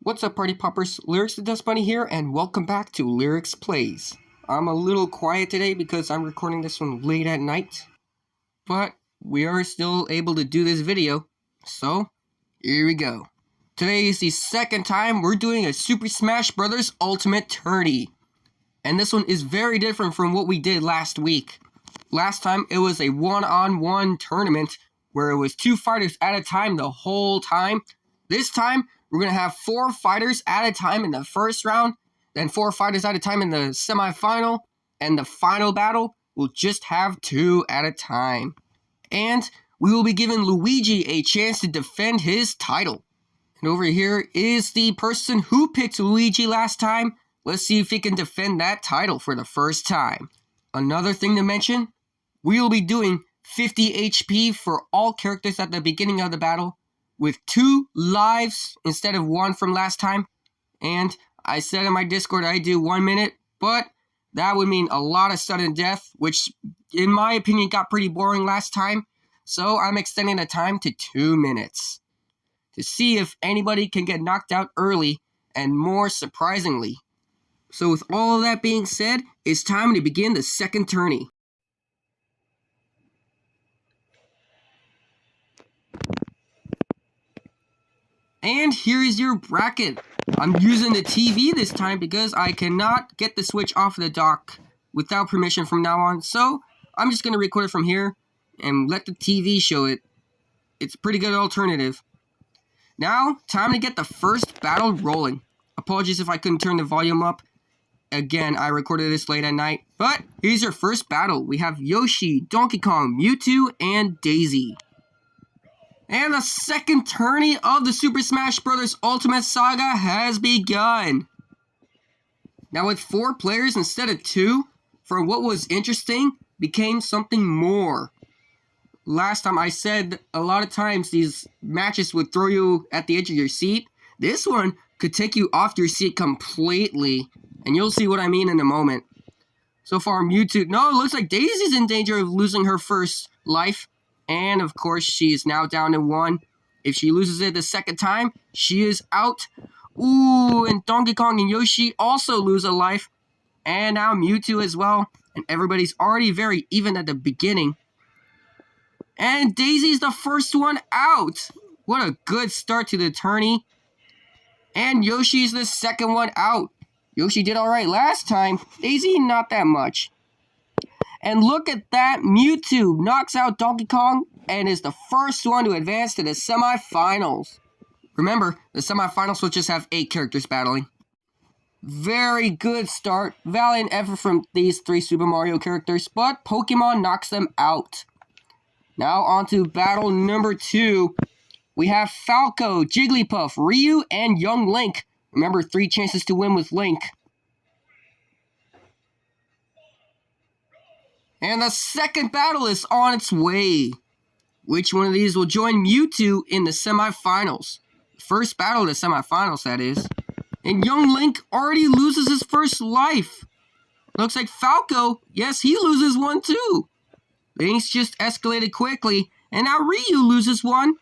What's up, party poppers? Lyrics the Dust Bunny here, and welcome back to Lyrics Plays. I'm a little quiet today because I'm recording this one late at night, but we are still able to do this video, so here we go. Today is the second time we're doing a Super Smash Bros. Ultimate Tourney, and this one is very different from what we did last week. Last time it was a one-on-one tournament where it was 2 fighters at a time the whole time. This time we're going to have 4 fighters at a time in the first round, then 4 fighters at a time in the semifinal, and the final battle will just have 2 at a time. And we will be giving Luigi a chance to defend his title. And over here is the person who picked Luigi last time. Let's see if he can defend that title for the first time. Another thing to mention, we will be doing 50 HP for all characters at the beginning of the battle, with 2 lives instead of 1 from last time. And I said in my Discord I do 1 minute, but that would mean a lot of sudden death, which in my opinion got pretty boring last time. So I'm extending the time to 2 minutes to see if anybody can get knocked out early and more surprisingly. So with all of that being said, it's time to begin the second tourney. And here is your bracket. I'm using the TV this time because I cannot get the Switch off the dock without permission from now on. So I'm just going to record it from here and let the TV show it. It's a pretty good alternative. Now, time to get the first battle rolling. Apologies if I couldn't turn the volume up. Again, I recorded this late at night. But here's your first battle. We have Yoshi, Donkey Kong, Mewtwo, and Daisy. And the second tourney of the Super Smash Bros. Ultimate Saga has begun. Now with 4 players instead of 2, for what was interesting, became something more. Last time I said a lot of times these matches would throw you at the edge of your seat. This one could take you off your seat completely, and you'll see what I mean in a moment. So far Mewtwo, no, it looks like Daisy's in danger of losing her first life. And, of course, she is now down to 1. If she loses it the second time, she is out. Ooh, and Donkey Kong and Yoshi also lose a life. And now Mewtwo as well. And everybody's already very even at the beginning. And Daisy's the first one out. What a good start to the tourney. And Yoshi's the second one out. Yoshi did alright last time. Daisy, not that much. And look at that, Mewtwo knocks out Donkey Kong and is the first one to advance to the semifinals. Remember, the semifinals will just have 8 characters battling. Very good start, valiant effort from these 3 Super Mario characters, but Pokemon knocks them out. Now on to battle number 2. We have Falco, Jigglypuff, Ryu, and Young Link. Remember, 3 chances to win with Link. And the second battle is on its way. Which one of these will join Mewtwo in the semifinals? First battle of the semifinals, that is. And Young Link already loses his first life. Looks like Falco, yes, he loses one too. Things just escalated quickly. And now Ryu loses one.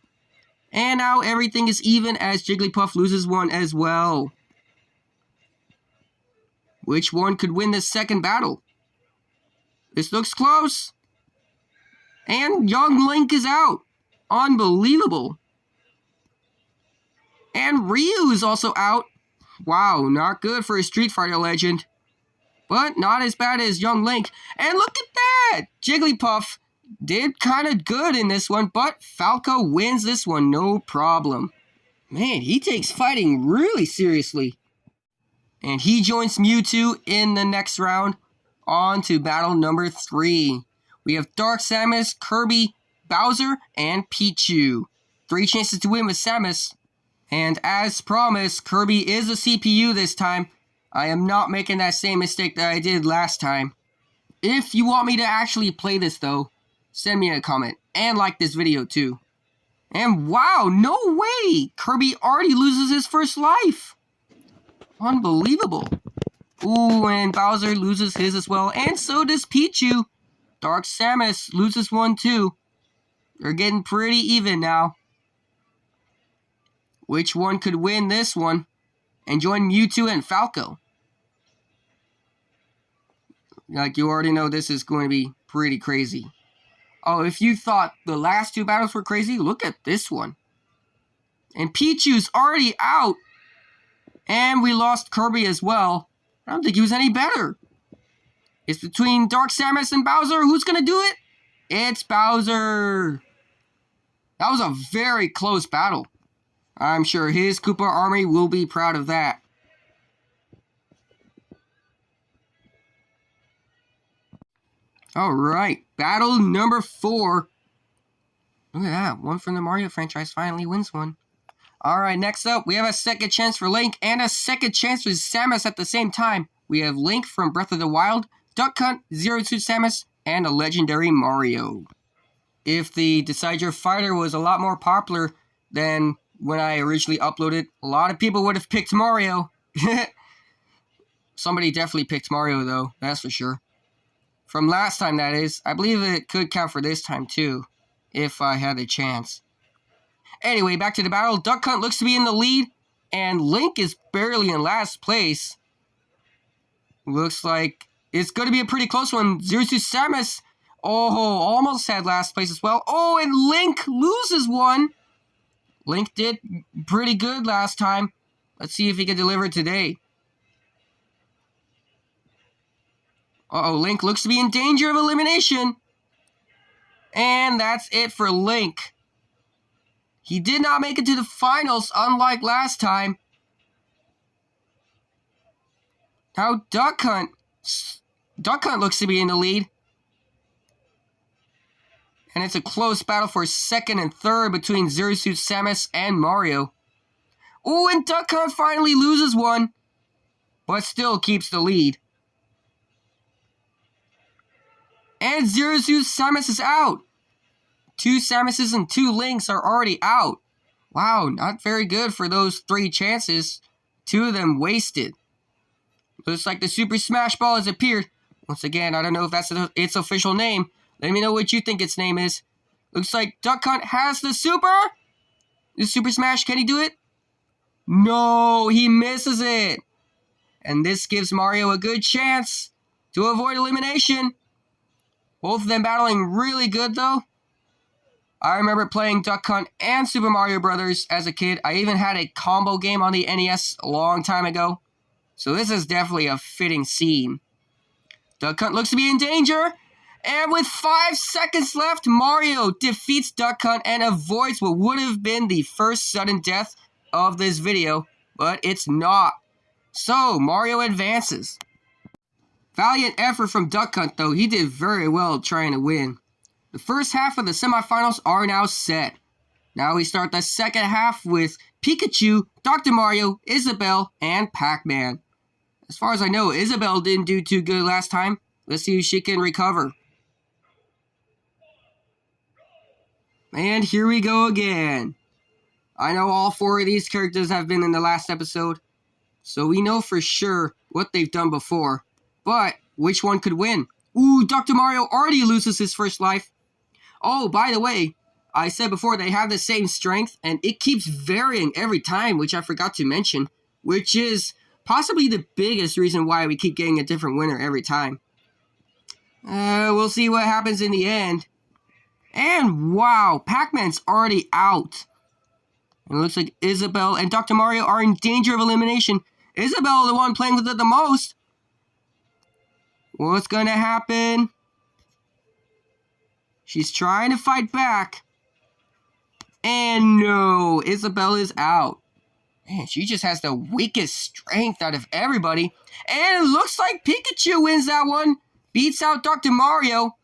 And now everything is even as Jigglypuff loses one as well. Which one could win this second battle? This looks close. And Young Link is out. Unbelievable. And Ryu is also out. Wow, not good for a Street Fighter legend. But not as bad as Young Link. And look at that! Jigglypuff did kind of good in this one, but Falco wins this one, no problem. Man, he takes fighting really seriously. And he joins Mewtwo in the next round. On to battle number 3. We have Dark Samus, Kirby, Bowser, and Pichu. 3 chances to win with Samus. And as promised, Kirby is a CPU this time. I am not making that same mistake that I did last time. If you want me to actually play this though, send me a comment. And like this video too. And wow, no way! Kirby already loses his first life. Unbelievable. Ooh, and Bowser loses his as well, and so does Pichu. Dark Samus loses one too. They're getting pretty even now. Which one could win this one and join Mewtwo and Falco? Like, you already know this is going to be pretty crazy. Oh, if you thought the last two battles were crazy, look at this one. And Pichu's already out. And we lost Kirby as well. I don't think he was any better. It's between Dark Samus and Bowser. Who's going to do it? It's Bowser. That was a very close battle. I'm sure his Koopa army will be proud of that. Alright, battle number 4. Look at that, one from the Mario franchise finally wins one. Alright, next up, we have a second chance for Link and a second chance for Samus at the same time. We have Link from Breath of the Wild, Duck Hunt, Zero Suit Samus, and a legendary Mario. If the Decide Your Fighter was a lot more popular than when I originally uploaded, a lot of people would have picked Mario. Somebody definitely picked Mario though, that's for sure. From last time, that is. I believe it could count for this time, too, if I had a chance. Anyway, back to the battle. Duck Hunt looks to be in the lead, and Link is barely in last place. Looks like it's going to be a pretty close one. Zero Suit Samus, almost had last place as well. Oh, and Link loses one. Link did pretty good last time. Let's see if he can deliver today. Uh-oh, Link looks to be in danger of elimination. And that's it for Link. He did not make it to the finals, unlike last time. Now Duck Hunt looks to be in the lead. And it's a close battle for second and third between Zero Suit Samus and Mario. Oh, and Duck Hunt finally loses one, but still keeps the lead. And Zero Suit Samus is out. 2 Samuses and 2 Links are already out. Wow, not very good for those 3 chances. 2 of them wasted. Looks like the Super Smash Ball has appeared. Once again, I don't know if that's its official name. Let me know what you think its name is. Looks like Duck Hunt has the Super. The Super Smash, can he do it? No, he misses it. And this gives Mario a good chance to avoid elimination. Both of them battling really good, though. I remember playing Duck Hunt and Super Mario Brothers as a kid. I even had a combo game on the NES a long time ago. So this is definitely a fitting scene. Duck Hunt looks to be in danger. And with 5 seconds left, Mario defeats Duck Hunt and avoids what would have been the first sudden death of this video. But it's not. So, Mario advances. Valiant effort from Duck Hunt, though. He did very well trying to win. The first half of the semifinals are now set. Now we start the second half with Pikachu, Dr. Mario, Isabelle, and Pac-Man. As far as I know, Isabelle didn't do too good last time. Let's see if she can recover. And here we go again. I know all 4 of these characters have been in the last episode, so we know for sure what they've done before. But which one could win? Ooh, Dr. Mario already loses his first life. Oh, by the way, I said before they have the same strength, and it keeps varying every time, which I forgot to mention, which is possibly the biggest reason why we keep getting a different winner every time. We'll see what happens in the end. And wow, Pac-Man's already out. And it looks like Isabelle and Dr. Mario are in danger of elimination. Isabelle, the one playing with it the most. What's gonna happen? She's trying to fight back. And no, Isabelle is out. Man, she just has the weakest strength out of everybody. And it looks like Pikachu wins that one. Beats out Dr. Mario.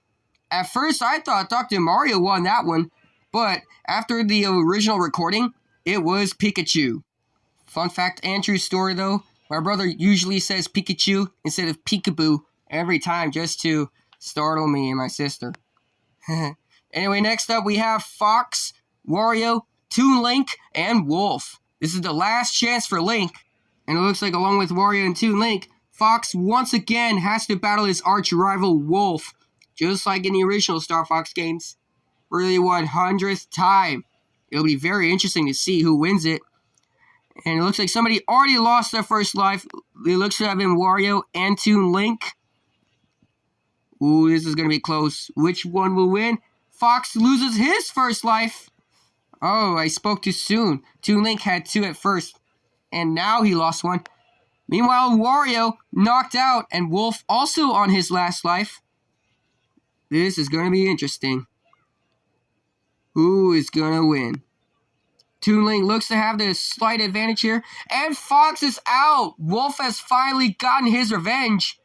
At first, I thought Dr. Mario won that one. But after the original recording, it was Pikachu. Fun fact and true story, though. My brother usually says Pikachu instead of Peekaboo every time just to startle me and my sister. Anyway, next up we have Fox, Wario, Toon Link, and Wolf. This is the last chance for Link. And it looks like along with Wario and Toon Link, Fox once again has to battle his arch rival Wolf. just like in the original Star Fox games, for the 100th time. It'll be very interesting to see who wins it. And it looks like somebody already lost their first life. It looks to have been Wario and Toon Link. Ooh, this is going to be close. Which one will win? Fox loses his first life. Oh, I spoke too soon. Toon Link had 2 at first, and now he lost 1. Meanwhile, Wario knocked out, and Wolf also on his last life. This is going to be interesting. Who is going to win? Toon Link looks to have the slight advantage here, and Fox is out. Wolf has finally gotten his revenge,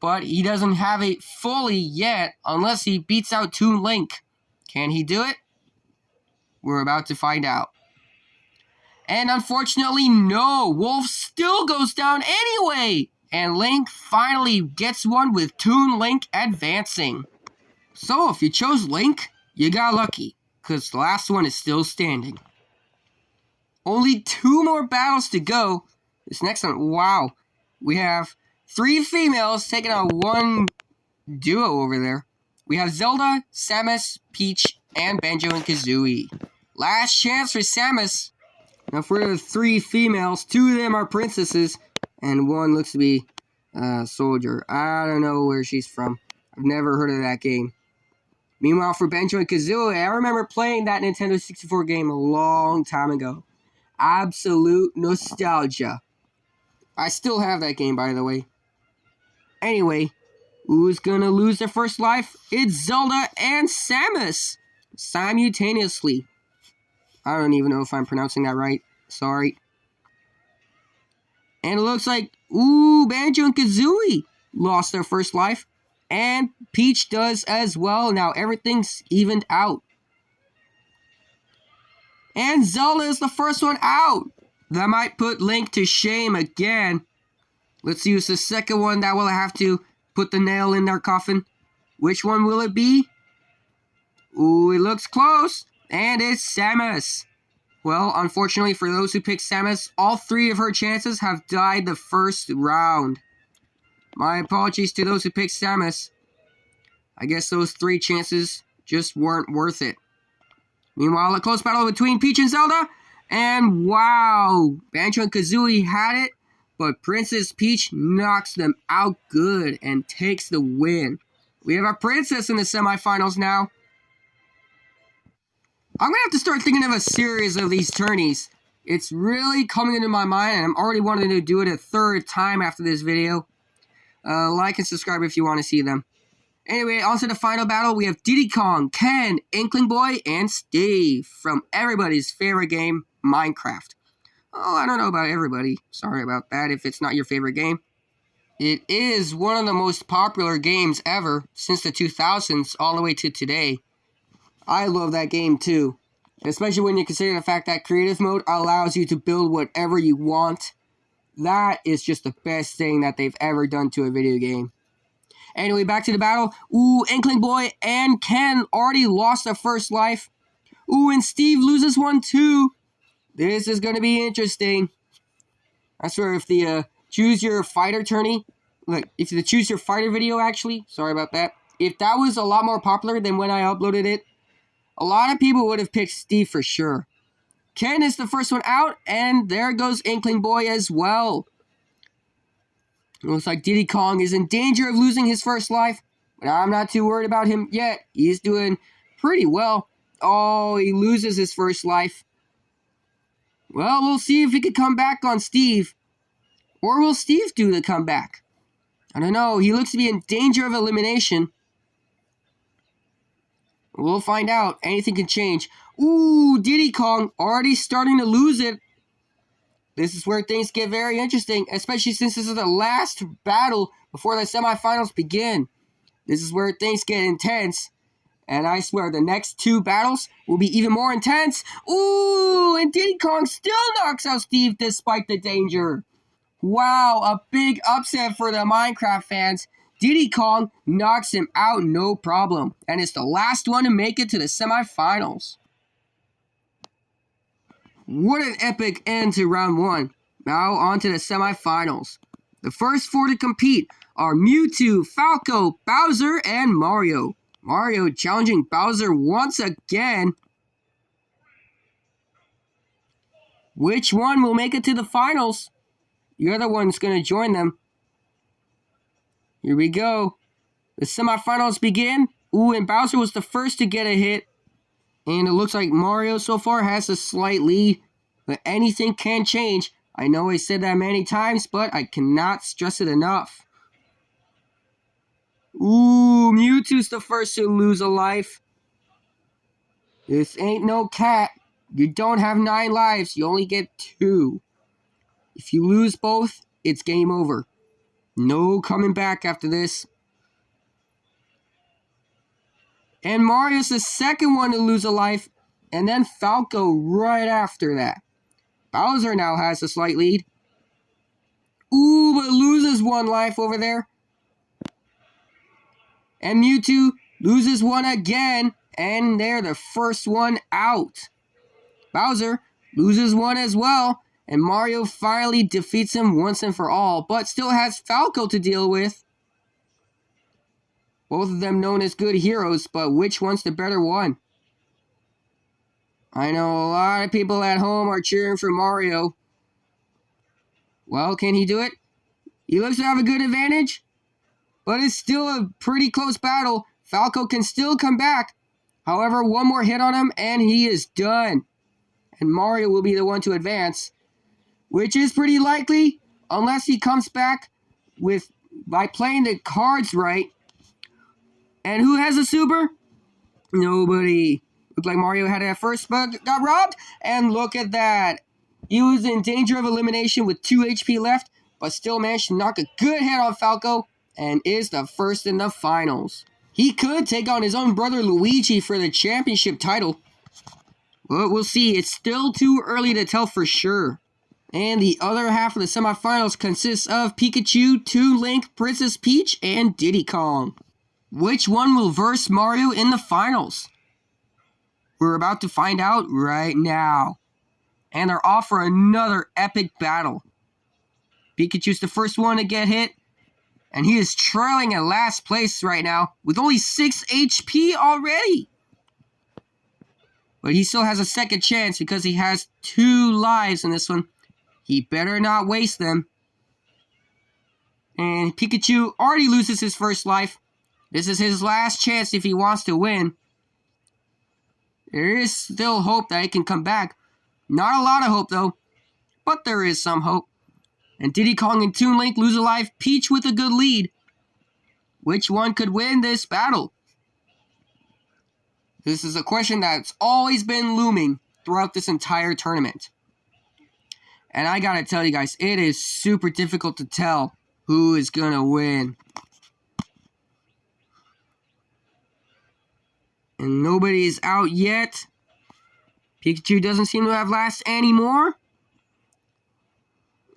but he doesn't have it fully yet unless he beats out Toon Link. Can he do it? We're about to find out. And unfortunately, no. Wolf still goes down anyway. And Link finally gets one with Toon Link advancing. So if you chose Link, you got lucky, because the last one is still standing. Only 2 more battles to go. This next one, wow. We have 3 females taking on 1 duo over there. We have Zelda, Samus, Peach, and Banjo and Kazooie. Last chance for Samus. Now for the 3 females, 2 of them are princesses, and 1 looks to be a soldier. I don't know where she's from. I've never heard of that game. Meanwhile, for Banjo and Kazooie, I remember playing that Nintendo 64 game a long time ago. Absolute nostalgia. I still have that game, by the way. Anyway, who's gonna lose their first life? It's Zelda and Samus simultaneously. I don't even know if I'm pronouncing that right. Sorry. And it looks like, ooh, Banjo and Kazooie lost their first life. And Peach does as well. Now everything's evened out. And Zelda is the first one out. That might put Link to shame again. Let's see who's the second one that will have to put the nail in their coffin. Which one will it be? Ooh, it looks close. And it's Samus. Well, unfortunately for those who picked Samus, all 3 of her chances have died the first round. My apologies to those who picked Samus. I guess those 3 chances just weren't worth it. Meanwhile, a close battle between Peach and Zelda. And wow, Banjo and Kazooie had it, but Princess Peach knocks them out good and takes the win. We have a princess in the semifinals now. I'm going to have to start thinking of a series of these tourneys. It's really coming into my mind, and I'm already wanting to do it a 3rd time after this video. Like and subscribe if you want to see them. Anyway, on to the final battle. We have Diddy Kong, Ken, Inkling Boy, and Steve from everybody's favorite game, Minecraft. Oh, I don't know about everybody. Sorry about that if it's not your favorite game. It is one of the most popular games ever since the 2000s all the way to today. I love that game too, especially when you consider the fact that creative mode allows you to build whatever you want. That is just the best thing that they've ever done to a video game. Anyway, back to the battle. Ooh, Inkling Boy and Ken already lost their first life. Ooh, and Steve loses one too. This is going to be interesting. I swear, if the choose your fighter tourney, like if the choose your fighter video actually, sorry about that. If that was a lot more popular than when I uploaded it, a lot of people would have picked Steve for sure. Ken is the first one out, and there goes Inkling Boy as well. Looks like Diddy Kong is in danger of losing his first life, but I'm not too worried about him yet. He's doing pretty well. Oh, he loses his first life. Well, we'll see if he can come back on Steve. Or will Steve do the comeback? I don't know. He looks to be in danger of elimination. We'll find out. Anything can change. Ooh, Diddy Kong already starting to lose it. This is where things get very interesting, especially since this is the last battle before the semifinals begin. This is where things get intense. And I swear, the next 2 battles will be even more intense. Ooh, and Diddy Kong still knocks out Steve despite the danger. Wow, a big upset for the Minecraft fans. Diddy Kong knocks him out no problem. And it's the last one to make it to the semifinals. What an epic end to round 1. Now on to the semifinals. The first 4 to compete are Mewtwo, Falco, Bowser, and Mario. Mario challenging Bowser once again. Which one will make it to the finals? The other one's going to join them. Here we go. The semifinals begin. Ooh, and Bowser was the first to get a hit. And it looks like Mario so far has a slight lead. But anything can change. I know I said that many times, but I cannot stress it enough. Ooh, Mewtwo's the first to lose a life. This ain't no cat. You don't have 9 lives. You only get 2. If you lose both, it's game over. No coming back after this. And Mario's the second one to lose a life. And then Falco right after that. Bowser now has a slight lead. Ooh, but loses 1 life over there. And Mewtwo loses 1 again. And they're the first one out. Bowser loses 1 as well. And Mario finally defeats him once and for all. But still has Falco to deal with. Both of them known as good heroes. But which one's the better one? I know a lot of people at home are cheering for Mario. Well, can he do it? He looks to have a good advantage. But it's still a pretty close battle. Falco can still come back. However, 1 more hit on him and he is done. And Mario will be the one to advance. Which is pretty likely. Unless he comes back by playing the cards right. And who has a super? Nobody. Looked like Mario had it at first, but got robbed. And look at that. He was in danger of elimination with 2 HP left, but still managed to knock a good hit on Falco and is the first in the finals. He could take on his own brother Luigi for the championship title. But we'll see. It's still too early to tell for sure. And the other half of the semifinals consists of Pikachu, Toon Link, Princess Peach, and Diddy Kong. Which one will verse Mario in the finals? We're about to find out right now. And they're off for another epic battle. Pikachu's the first one to get hit. And he is trailing at last place right now with only 6 HP already. But he still has a second chance because he has 2 lives in this one. He better not waste them. And Pikachu already loses his first life. This is his last chance if he wants to win. There is still hope that he can come back. Not a lot of hope though. But there is some hope. And Diddy Kong and Toon Link lose a life. Peach with a good lead. Which one could win this battle? This is a question that's always been looming throughout this entire tournament. And I gotta tell you guys, it is super difficult to tell who is gonna win. And nobody is out yet. Pikachu doesn't seem to have last anymore.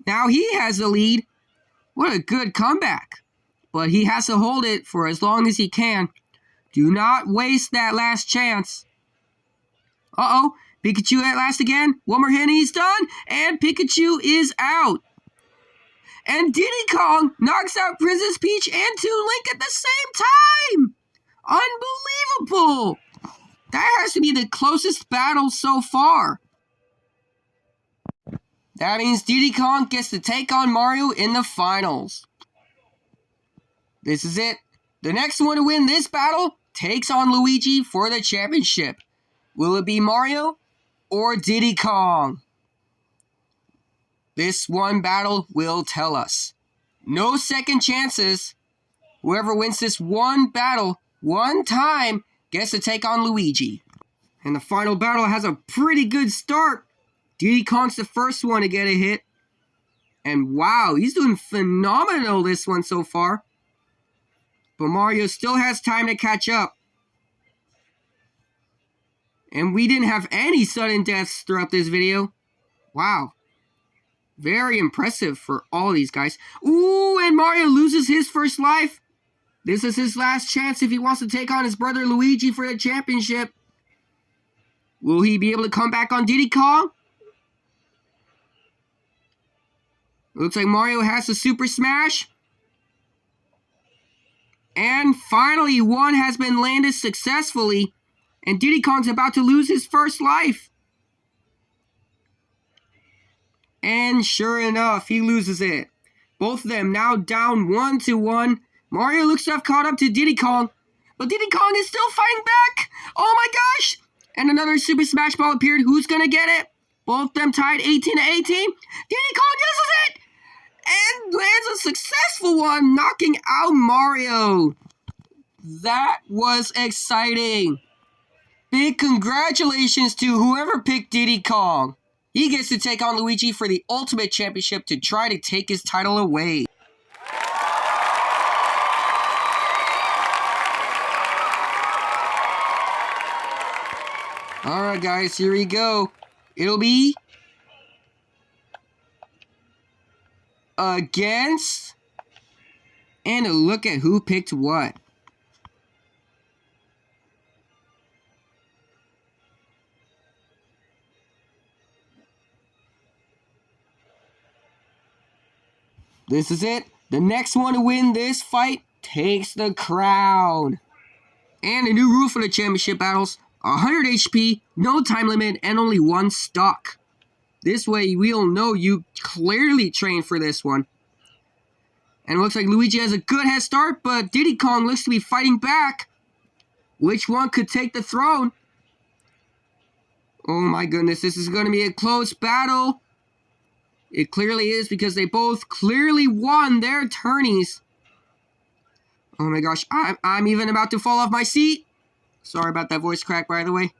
Now he has the lead. What a good comeback. But he has to hold it for as long as he can. Do not waste that last chance. Uh-oh. Pikachu at last again. 1 more hit and he's done. And Pikachu is out. And Diddy Kong knocks out Princess Peach and Toon Link at the same time. Unbelievable. That has to be the closest battle so far. That means Diddy Kong gets to take on Mario in the finals. This is it. The next one to win this battle takes on Luigi for the championship. Will it be Mario or Diddy Kong? This one battle will tell us. No second chances. Whoever wins this one battle, one time, gets to take on Luigi. And the final battle has a pretty good start. Diddy Kong's the first one to get a hit. And wow, he's doing phenomenal this one so far. But Mario still has time to catch up. And we didn't have any sudden deaths throughout this video. Wow. Very impressive for all these guys. Ooh, and Mario loses his first life. This is his last chance if he wants to take on his brother Luigi for the championship. Will he be able to come back on Diddy Kong? Looks like Mario has the Super Smash. And finally, one has been landed successfully. And Diddy Kong's about to lose his first life. And sure enough, he loses it. Both of them now down 1-1. Mario looks to have caught up to Diddy Kong. But Diddy Kong is still fighting back. Oh my gosh. And another Super Smash Ball appeared. Who's going to get it? Both of them tied 18-18. Diddy Kong does it. And lands a successful one, knocking out Mario. That was exciting. Big congratulations to whoever picked Diddy Kong. He gets to take on Luigi for the Ultimate Championship to try to take his title away. Alright guys, here we go. It'll be against, and a look at who picked what. This is it. The next one to win this fight takes the crown. And a new rule for the championship battles. 100 HP, no time limit, and only one stock. This way, we'll know you clearly trained for this one. And it looks like Luigi has a good head start, but Diddy Kong looks to be fighting back. Which one could take the throne? Oh my goodness, this is going to be a close battle. It clearly is because they both clearly won their tourneys. Oh my gosh, I'm even about to fall off my seat. Sorry about that voice crack, by the way.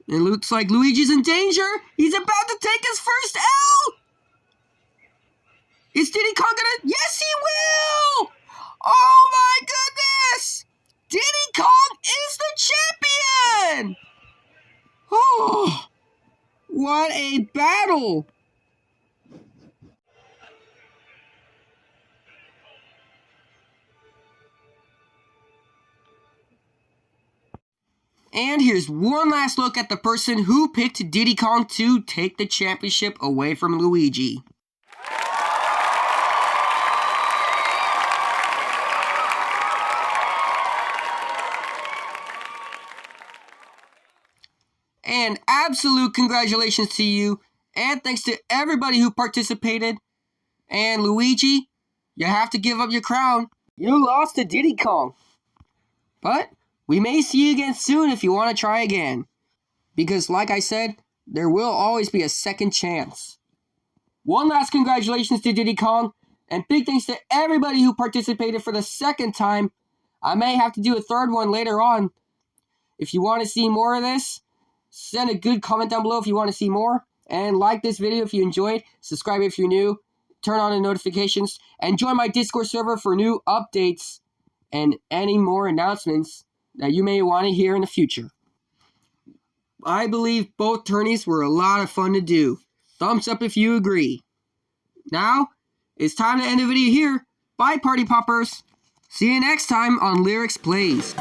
It looks like Luigi's in danger. He's about to take his first L. Is Diddy Kong gonna? Yes, he will. Oh my goodness. Diddy Kong is the champion. Oh, what a battle. And here's one last look at the person who picked Diddy Kong to take the championship away from Luigi. And absolute congratulations to you, and thanks to everybody who participated. And Luigi, you have to give up your crown. You lost to Diddy Kong. But we may see you again soon if you want to try again. Because like I said, there will always be a second chance. One last congratulations to Diddy Kong, and big thanks to everybody who participated for the second time. I may have to do a third one later on. If you want to see more of this, send a good comment down below if you want to see more. And like this video if you enjoyed. Subscribe if you're new. Turn on the notifications. And join my Discord server for new updates and any more announcements that you may want to hear in the future. I believe both tourneys were a lot of fun to do. Thumbs up if you agree. Now, it's time to end the video here. Bye, Party Poppers. See you next time on Lyrics Plays.